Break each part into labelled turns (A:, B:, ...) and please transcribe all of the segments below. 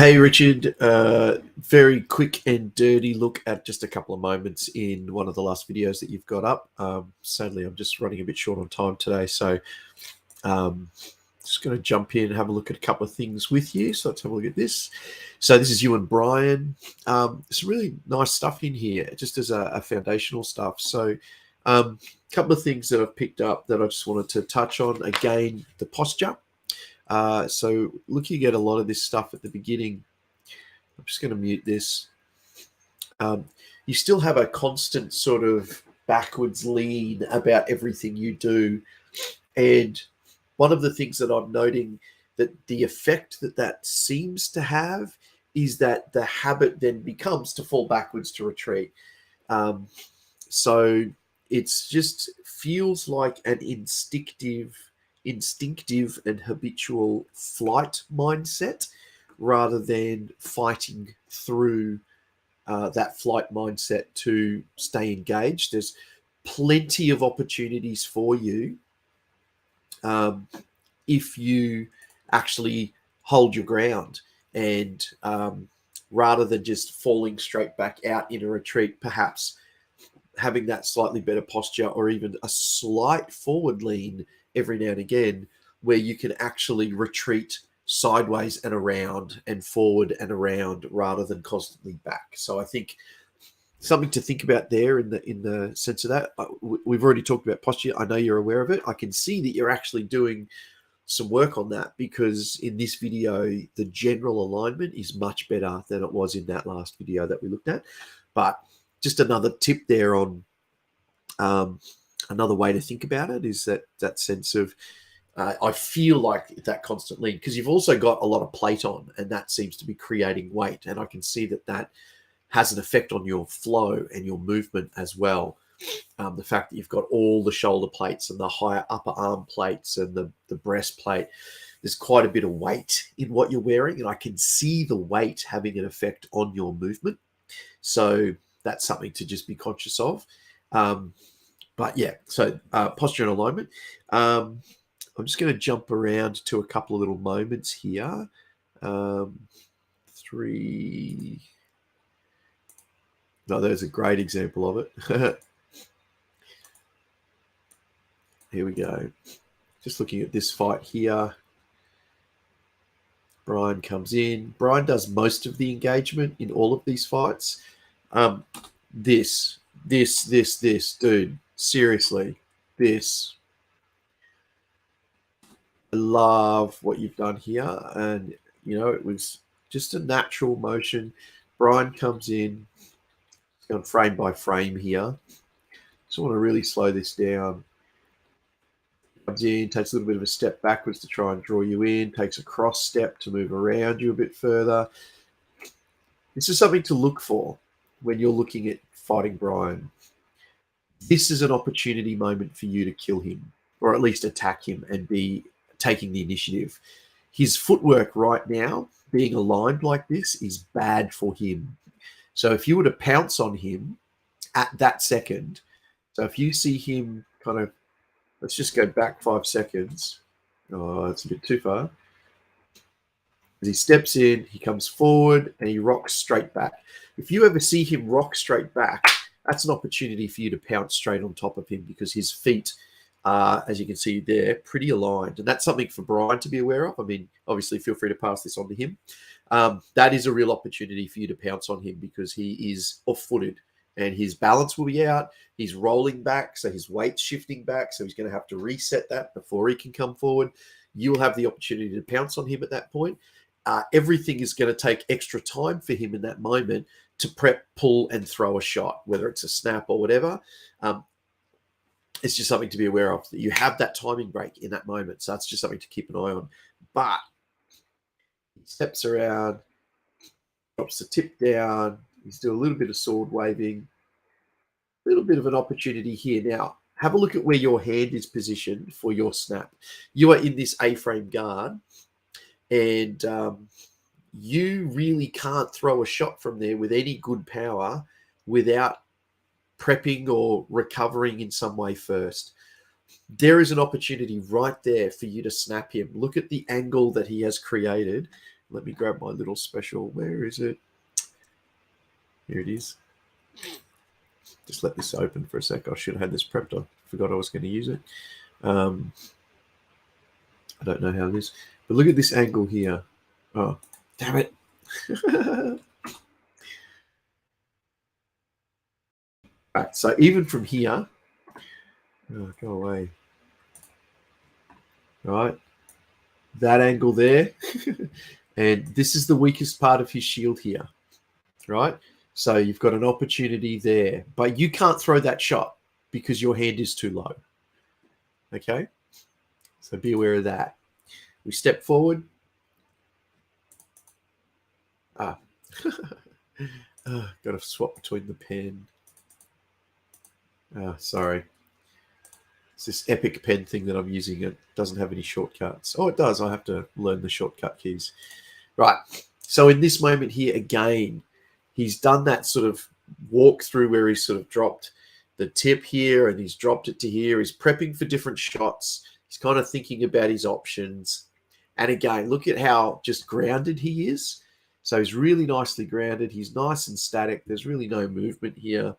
A: Hey, Richard. Very quick and dirty look at just a couple of moments in one of the last videos that you've got up. Sadly, I'm just running a bit short on time today, so um, just going to jump in and have a look at a couple of things with you. So let's have a look at this. So this is you and Brian. Some really nice stuff in here, just as a foundational stuff. So a couple of things that I've picked up that I just wanted to touch on. Again, the posture. So looking at a lot of this stuff at the beginning, I'm just going to mute this. You still have a constant sort of backwards lean about everything you do. And one of the things that I'm noting that the effect that seems to have is that the habit then becomes to fall backwards to retreat. So it's just feels like an instinctive and habitual flight mindset rather than fighting through that flight mindset to stay engaged. There's plenty of opportunities for you if you actually hold your ground and rather than just falling straight back out in a retreat, perhaps having that slightly better posture or even a slight forward lean every now and again where you can actually retreat sideways and around and forward and around rather than constantly back. So I think something to think about there in the sense of that. We've already talked about posture. I know you're aware of it. I can see that you're actually doing some work on that because in this video, the general alignment is much better than it was in that last video that we looked at. But just another tip there on another way to think about it is that sense of I feel like that constant lean because you've also got a lot of plate on and that seems to be creating weight. And I can see that has an effect on your flow and your movement as well. The fact that you've got all the shoulder plates and the higher upper arm plates and the breastplate, there's quite a bit of weight in what you're wearing. And I can see the weight having an effect on your movement. So that's something to just be conscious of. But yeah, so posture and alignment. I'm just going to jump around to a couple of little moments here. Three. No, there's a great example of it. Here we go. Just looking at this fight here. Brian comes in. Brian does most of the engagement in all of these fights. This, dude. Seriously, this. I love what you've done here. And, it was just a natural motion. Brian comes in. It's gone frame by frame here. Just want to really slow this down. Comes in, takes a little bit of a step backwards to try and draw you in, takes a cross step to move around you a bit further. This is something to look for when you're looking at fighting Brian. This is an opportunity moment for you to kill him, or at least attack him and be taking the initiative. His footwork right now, being aligned like this, is bad for him. So if you were to pounce on him at that second, so if you see him kind of, let's just go back 5 seconds. Oh, it's a bit too far. As he steps in, he comes forward and he rocks straight back. If you ever see him rock straight back, that's an opportunity for you to pounce straight on top of him because his feet are, as you can see there, pretty aligned. And that's something for Brian to be aware of. I mean, obviously, feel free to pass this on to him. That is a real opportunity for you to pounce on him because he is off-footed and his balance will be out. He's rolling back, so his weight's shifting back, so he's going to have to reset that before he can come forward. You'll have the opportunity to pounce on him at that point. Everything is going to take extra time for him in that moment to prep, pull, and throw a shot, whether it's a snap or whatever. It's just something to be aware of, that you have that timing break in that moment. So that's just something to keep an eye on. But he steps around, drops the tip down. He's doing a little bit of sword waving. A little bit of an opportunity here. Now, have a look at where your hand is positioned for your snap. You are in this A-frame guard, and you really can't throw a shot from there with any good power without prepping or recovering in some way first. There is an opportunity right there for you to snap him. Look at the angle that he has created Let me grab my little special. Where is it? Here it is. Just let this open for a sec. I should have had this prepped. I forgot I was going to use it. I don't know how it is. But look at this angle here. Oh, damn it. Right, so even from here, oh, go away. Right, that angle there, and this is the weakest part of his shield here, right? So you've got an opportunity there, but you can't throw that shot because your hand is too low. Okay, so be aware of that. We step forward. Got to swap between the pen. Sorry. It's this epic pen thing that I'm using. It doesn't have any shortcuts. Oh, it does. I have to learn the shortcut keys. Right. So in this moment here, again, he's done that sort of walk through where he's sort of dropped the tip here and he's dropped it to here. He's prepping for different shots. He's kind of thinking about his options. And again, look at how just grounded he is. So he's really nicely grounded. He's nice and static. There's really no movement here.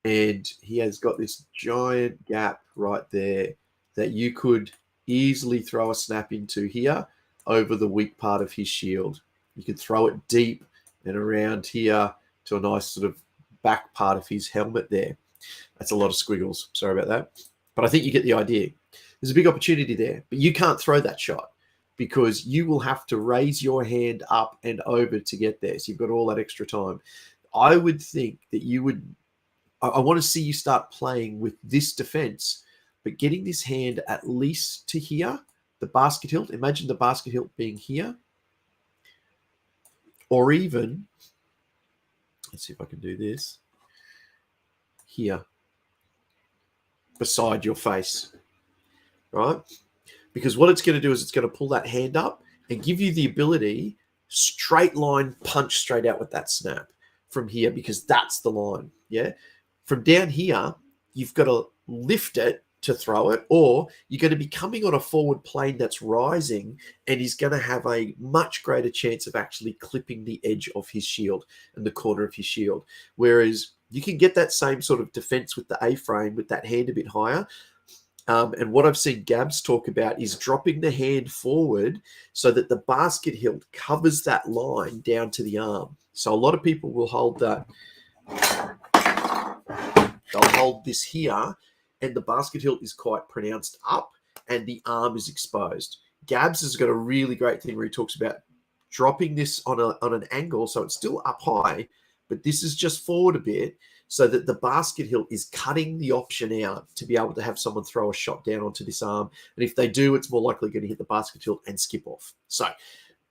A: And he has got this giant gap right there that you could easily throw a snap into here over the weak part of his shield. You could throw it deep and around here to a nice sort of back part of his helmet there. That's a lot of squiggles. Sorry about that. But I think you get the idea. There's a big opportunity there, but you can't throw that shot because you will have to raise your hand up and over to get there. So you've got all that extra time. I would think that you would, I want to see you start playing with this defense, but getting this hand at least to here, the basket hilt. Imagine the basket hilt being here. Or even, let's see if I can do this, here, beside your face, right? Because what it's going to do is it's going to pull that hand up and give you the ability, straight line, punch straight out with that snap from here, because that's the line, yeah? From down here, you've got to lift it to throw it, or you're going to be coming on a forward plane that's rising, and he's going to have a much greater chance of actually clipping the edge of his shield and the corner of his shield. Whereas you can get that same sort of defense with the A-frame with that hand a bit higher. And what I've seen Gabs talk about is dropping the hand forward so that the basket hilt covers that line down to the arm. So a lot of people will hold that. They'll hold this here, and the basket hilt is quite pronounced up, and the arm is exposed. Gabs has got a really great thing where he talks about dropping this on an angle, so it's still up high, but this is just forward a bit, so that the basket hilt is cutting the option out to be able to have someone throw a shot down onto this arm. And if they do, it's more likely going to hit the basket hilt and skip off. So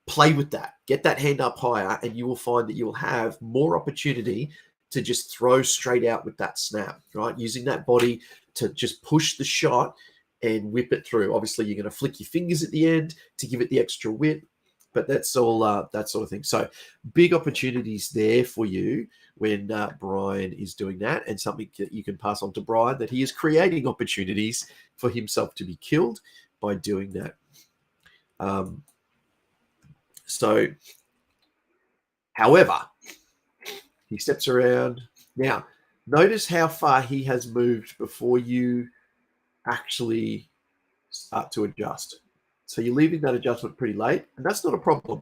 A: play with that. Get that hand up higher, and you will find that you will have more opportunity to just throw straight out with that snap, right? Using that body to just push the shot and whip it through. Obviously, you're going to flick your fingers at the end to give it the extra whip, but that's all that sort of thing. So big opportunities there for you when Brian is doing that, and something that you can pass on to Brian, that he is creating opportunities for himself to be killed by doing that. However, he steps around. Now, notice how far he has moved before you actually start to adjust. So you're leaving that adjustment pretty late, and that's not a problem.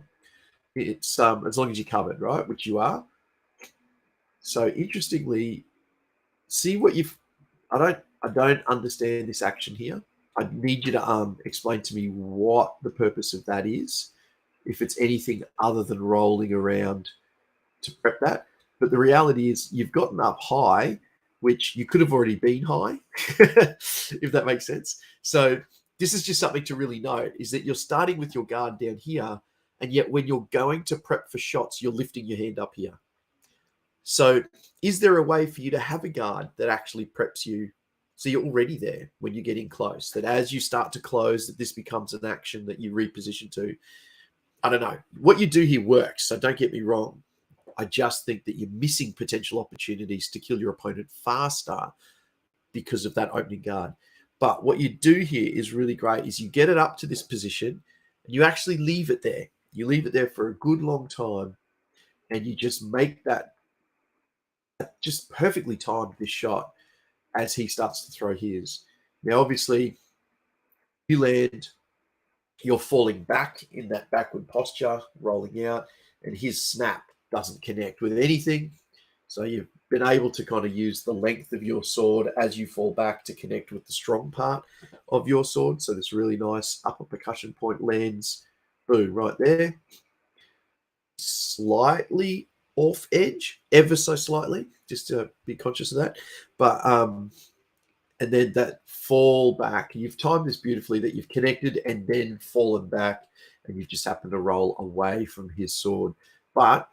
A: It's as long as you're covered, right? Which you are. So interestingly, see what you've. I don't understand this action here. I need you to explain to me what the purpose of that is. If it's anything other than rolling around to prep that. But the reality is you've gotten up high, which you could have already been high, if that makes sense. So this is just something to really note, is that you're starting with your guard down here, and yet when you're going to prep for shots, you're lifting your hand up here. So is there a way for you to have a guard that actually preps you so you're already there when you're getting close, that as you start to close, that this becomes an action that you reposition to? I don't know. What you do here works, so don't get me wrong. I just think that you're missing potential opportunities to kill your opponent faster because of that opening guard. But what you do here is really great, is you get it up to this position and you actually leave it there. You leave it there for a good long time, and you just make that just perfectly timed this shot as he starts to throw his. Now, obviously, you land, you're falling back in that backward posture, rolling out, and his snap doesn't connect with anything. So you've been able to kind of use the length of your sword as you fall back to connect with the strong part of your sword. So this really nice upper percussion point lands, boom, right there. Slightly off edge, ever so slightly, just to be conscious of that. But and then that fall back, you've timed this beautifully that you've connected and then fallen back, and you've just happened to roll away from his sword. But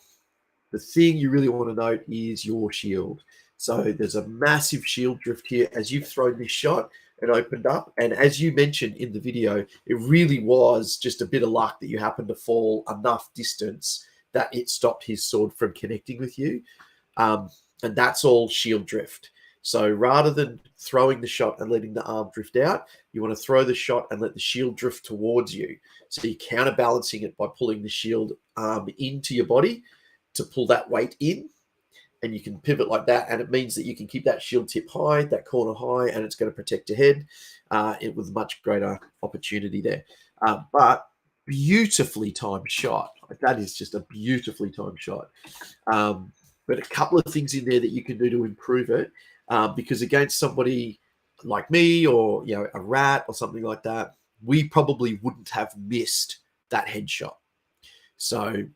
A: the thing you really want to note is your shield. So there's a massive shield drift here as you've thrown this shot and opened up. And as you mentioned in the video, it really was just a bit of luck that you happened to fall enough distance that it stopped his sword from connecting with you. And that's all shield drift. So rather than throwing the shot and letting the arm drift out, you want to throw the shot and let the shield drift towards you. So you're counterbalancing it by pulling the shield arm into your body to pull that weight in, and you can pivot like that, and it means that you can keep that shield tip high, that corner high, and it's going to protect your head with much greater opportunity there. But beautifully timed shot. That is just a beautifully timed shot. But a couple of things in there that you can do to improve it, because against somebody like me or a rat or something like that, we probably wouldn't have missed that headshot. So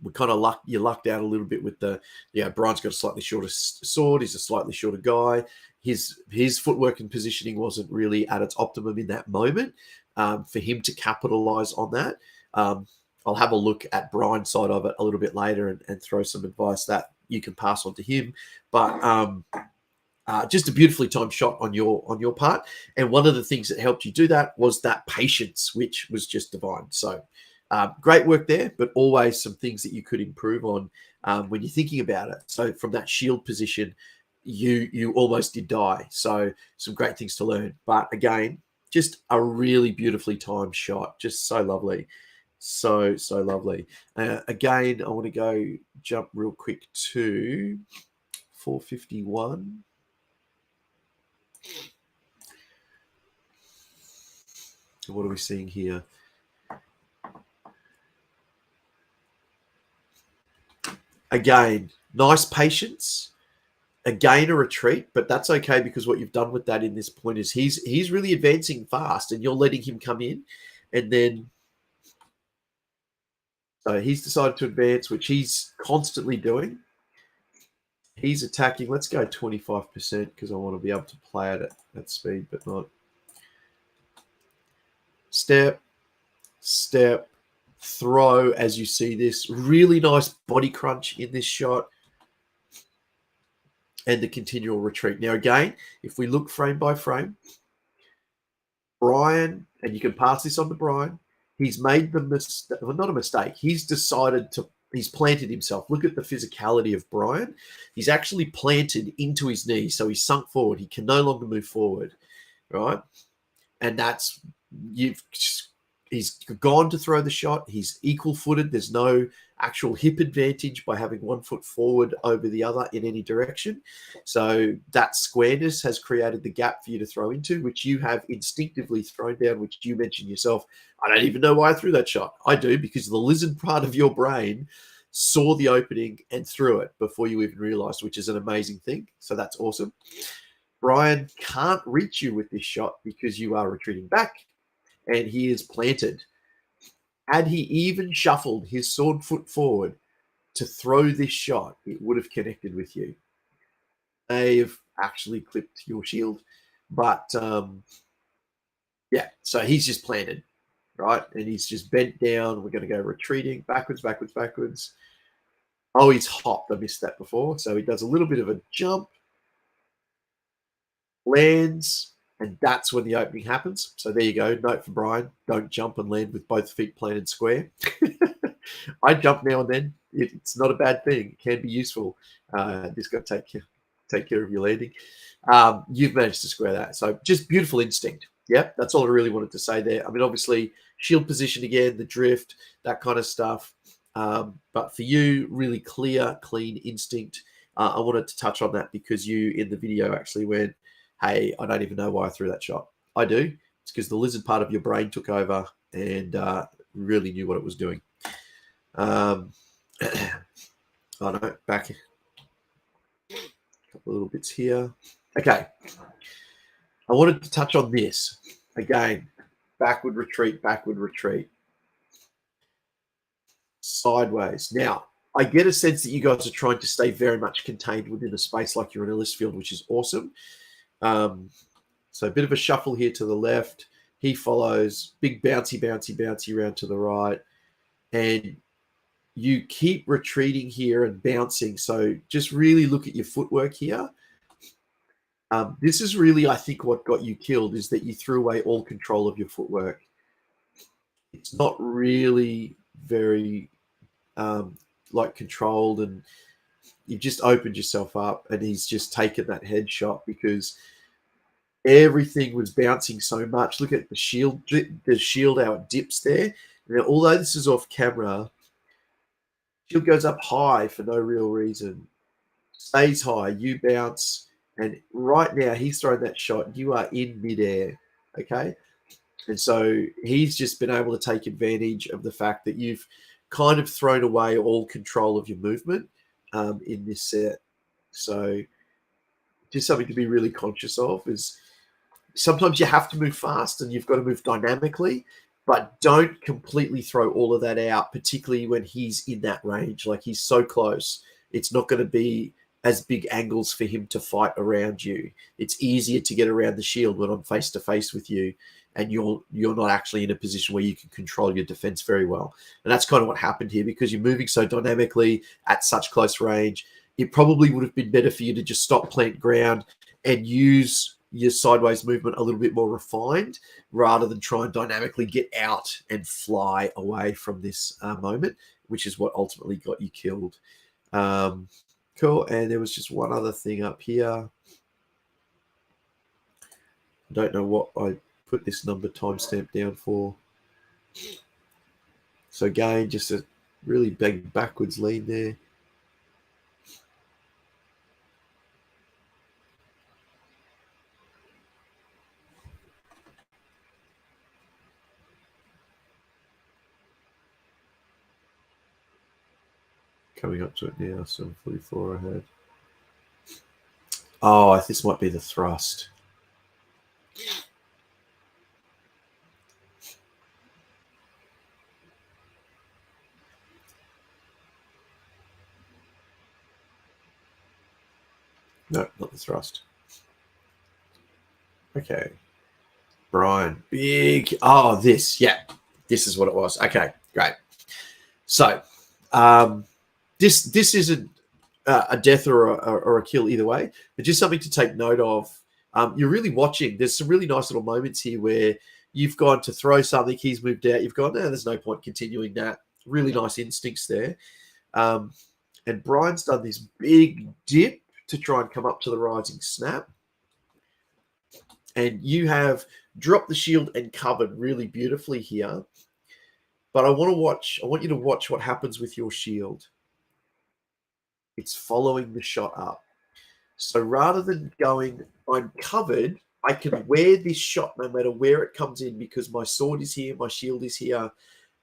A: we kind of you lucked out a little bit with Brian's got a slightly shorter sword. He's a slightly shorter guy. His footwork and positioning wasn't really at its optimum in that moment for him to capitalize on that. I'll have a look at Brian's side of it a little bit later and throw some advice that you can pass on to him. But just a beautifully timed shot on your part. And one of the things that helped you do that was that patience, which was just divine. So great work there, but always some things that you could improve on when you're thinking about it. So from that shield position, you almost did die. So some great things to learn. But again, just a really beautifully timed shot. Just so lovely. So lovely. Again, I want to jump real quick to 451. What are we seeing here? Again, nice patience. Again, a retreat, but that's okay because what you've done with that in this point is he's really advancing fast, and you're letting him come in, and then so he's decided to advance, which he's constantly doing. He's attacking. Let's go 25% because I want to be able to play it at speed, but not step, throw. As you see this really nice body crunch in this shot, and the continual retreat. Now, again, if we look frame by frame, Brian, and you can pass this on to Brian, he's made the mistake, well, not a mistake. He's planted himself. Look at the physicality of Brian. He's actually planted into his knee, so he's sunk forward. He can no longer move forward, right? And he's gone to throw the shot. He's equal-footed. There's no actual hip advantage by having one foot forward over the other in any direction. So that squareness has created the gap for you to throw into, which you have instinctively thrown down, which you mentioned yourself. I don't even know why I threw that shot. I do, because the lizard part of your brain saw the opening and threw it before you even realized, which is an amazing thing. So that's awesome. Brian can't reach you with this shot because you are retreating back, and he is planted. Had he even shuffled his sword foot forward to throw this shot, it would have connected with you. They've actually clipped your shield, but yeah, so he's just planted, right? And he's just bent down. We're going to go retreating, backwards. Oh, he's hopped. I missed that before. So he does a little bit of a jump, lands, and that's when the opening happens. So there you go. Note for Brian: don't jump and land with both feet planted square. I jump now and then. It's not a bad thing. It can be useful. Just got to take care of your landing. You've managed to square that. So just beautiful instinct. Yeah, that's all I really wanted to say there. I mean, obviously, shield position again, the drift, that kind of stuff. But for you, really clear, clean instinct. I wanted to touch on that because you in the video actually went, hey, I don't even know why I threw that shot. I do. It's because the lizard part of your brain took over and really knew what it was doing. I know, back a couple of little bits here. Okay. I wanted to touch on this again. Backward retreat, sideways. Now, I get a sense that you guys are trying to stay very much contained within a space like you're in a list field, which is awesome. So a bit of a shuffle here to the left. He follows, big bouncy around to the right. And you keep retreating here and bouncing. So just really look at your footwork here. This is really, I think, what got you killed is that you threw away all control of your footwork. It's not really very like controlled, and you've just opened yourself up, and he's just taken that headshot because everything was bouncing so much. Look at the shield how it dips there. Now, although this is off camera, shield goes up high for no real reason, stays high, you bounce, and right now he's throwing that shot. You are in midair, okay? And so he's just been able to take advantage of the fact that you've kind of thrown away all control of your movement in this set. So just something to be really conscious of is sometimes you have to move fast and you've got to move dynamically, but don't completely throw all of that out, particularly when he's in that range. Like he's so close, it's not going to be as big angles for him to fight around you. It's easier to get around the shield when I'm face to face with you and you're not actually in a position where you can control your defense very well. And that's kind of what happened here because you're moving so dynamically at such close range. It probably would have been better for you to just stop, plant ground, and use your sideways movement a little bit more refined rather than try and dynamically get out and fly away from this moment, which is what ultimately got you killed. Cool. And there was just one other thing up here. I don't know what I put this number timestamp down for. So again, just a really big backwards lean there. Coming up to it now, 744 ahead. Oh, this might be the thrust. No, not the thrust. Okay. Brian, big. Oh, this. Yeah, this is what it was. Okay, great. So, this isn't a death or a kill either way, but just something to take note of. You're really watching. There's some really nice little moments here where you've gone to throw something, he's moved out. You've gone, no, there's no point continuing that. Really nice instincts there. And Brian's done this big dip to try and come up to the rising snap. And you have dropped the shield and covered really beautifully here. But I want you to watch what happens with your shield. It's following the shot up. So rather than going, I'm covered, I can wear this shot no matter where it comes in because my sword is here, my shield is here,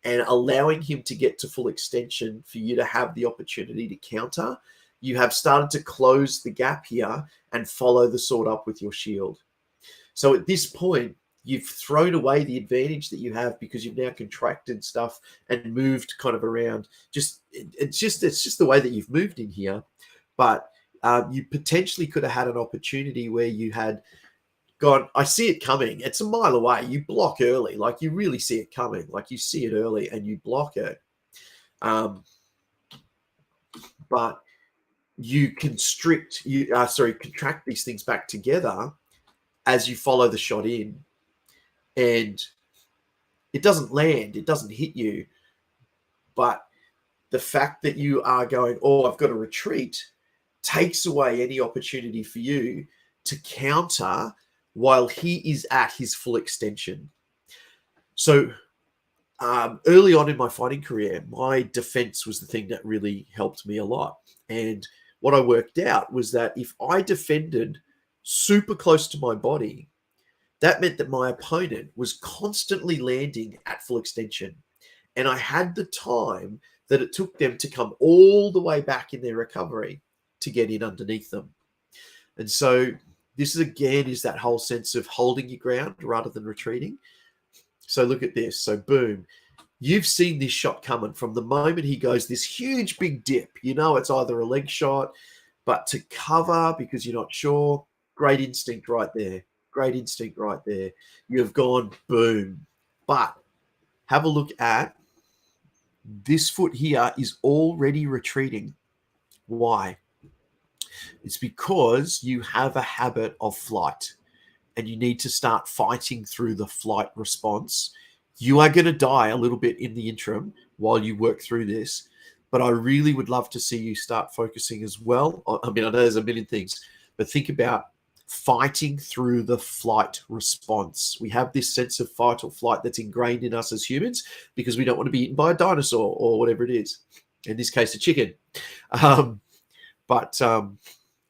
A: and allowing him to get to full extension for you to have the opportunity to counter. You have started to close the gap here and follow the sword up with your shield. So at this point, you've thrown away the advantage that you have because you've now contracted stuff and moved kind of around. It's just the way that you've moved in here. But you potentially could have had an opportunity where you had gone, I see it coming. It's a mile away. You block early. Like you really see it coming. Like you see it early and you block it. But you contract these things back together as you follow the shot in, and it doesn't land, it doesn't hit you, but the fact that you are going, oh, I've got to retreat, takes away any opportunity for you to counter while he is at his full extension. So early on in my fighting career, my defense was the thing that really helped me a lot. And what I worked out was that if I defended super close to my body, that meant that my opponent was constantly landing at full extension. And I had the time that it took them to come all the way back in their recovery to get in underneath them. And so this is, again, is that whole sense of holding your ground rather than retreating. So look at this. So boom, you've seen this shot coming from the moment he goes this huge big dip. You know it's either a leg shot, but to cover because you're not sure, great instinct right there. Great instinct right there. You've gone boom. But have a look at this foot here is already retreating. Why? It's because you have a habit of flight and you need to start fighting through the flight response. You are going to die a little bit in the interim while you work through this, but I really would love to see you start focusing as well. I mean, I know there's a million things, but think about fighting through the flight response. We have this sense of fight or flight that's ingrained in us as humans because we don't want to be eaten by a dinosaur or whatever it is. In this case, a chicken.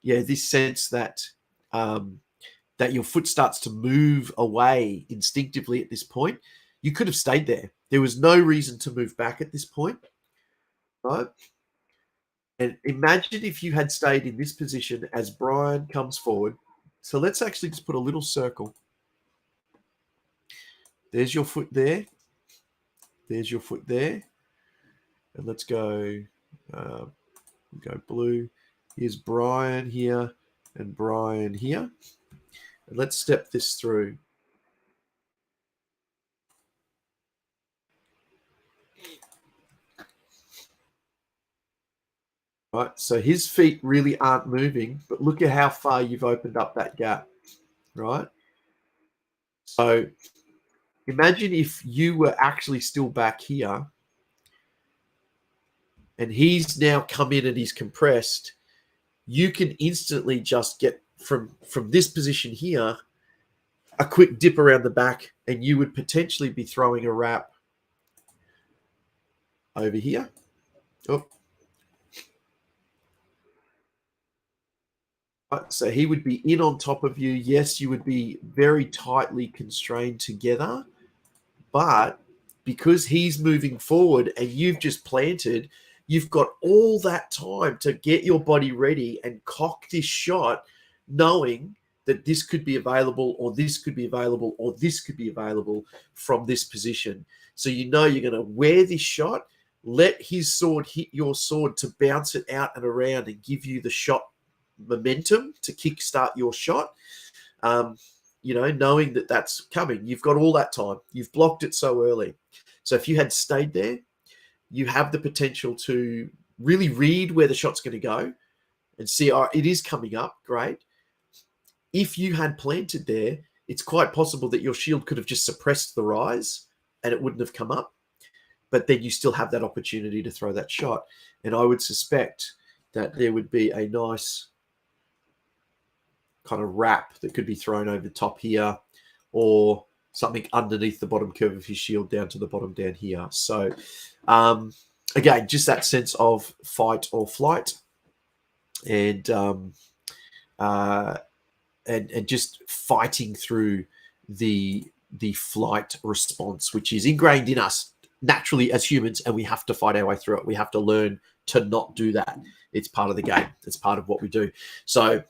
A: Yeah, this sense that that your foot starts to move away instinctively at this point. You could have stayed there. There was no reason to move back at this point, right? And imagine if you had stayed in this position as Brian comes forward. So let's actually just put a little circle. There's your foot there. There's your foot there. And let's go blue. Here's Brian here and Brian here. And let's step this through. Right, so his feet really aren't moving, but look at how far you've opened up that gap, right? So imagine if you were actually still back here and he's now come in and he's compressed. You can instantly just get from this position here, a quick dip around the back, and you would potentially be throwing a wrap over here. Oh. So he would be in on top of you. Yes, you would be very tightly constrained together, but because he's moving forward and you've just planted, you've got all that time to get your body ready and cock this shot, knowing that this could be available or this could be available or this could be available from this position. So you know you're going to wear this shot, let his sword hit your sword to bounce it out and around and give you the shot momentum to kickstart your shot. Knowing that that's coming, you've got all that time. You've blocked it so early. So if you had stayed there, you have the potential to really read where the shot's going to go and see, it is coming up. Great. If you had planted there, it's quite possible that your shield could have just suppressed the rise and it wouldn't have come up. But then you still have that opportunity to throw that shot. And I would suspect that there would be a nice kind of wrap that could be thrown over the top here, or something underneath the bottom curve of his shield down to the bottom down here. So again, just that sense of fight or flight, and just fighting through the flight response, which is ingrained in us naturally as humans, and we have to fight our way through it. We have to learn to not do that. It's part of the game. It's part of what we do. So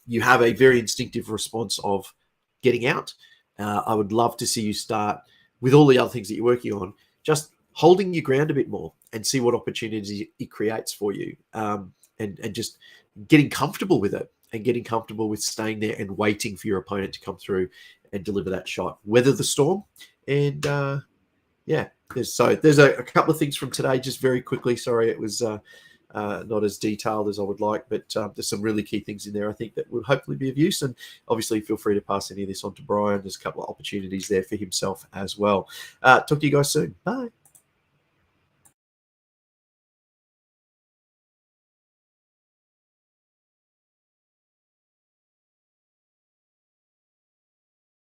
A: you have a very instinctive response of getting out. I would love to see you start with all the other things that you're working on, just holding your ground a bit more and see what opportunities it creates for you, and just getting comfortable with it and getting comfortable with staying there and waiting for your opponent to come through and deliver that shot, weather the storm. And there's a couple of things from today, just very quickly. Sorry, it was not as detailed as I would like, but there's some really key things in there I think that will hopefully be of use. And obviously feel free to pass any of this on to Brian. There's a couple of opportunities there for himself as well. Talk to you guys soon. Bye.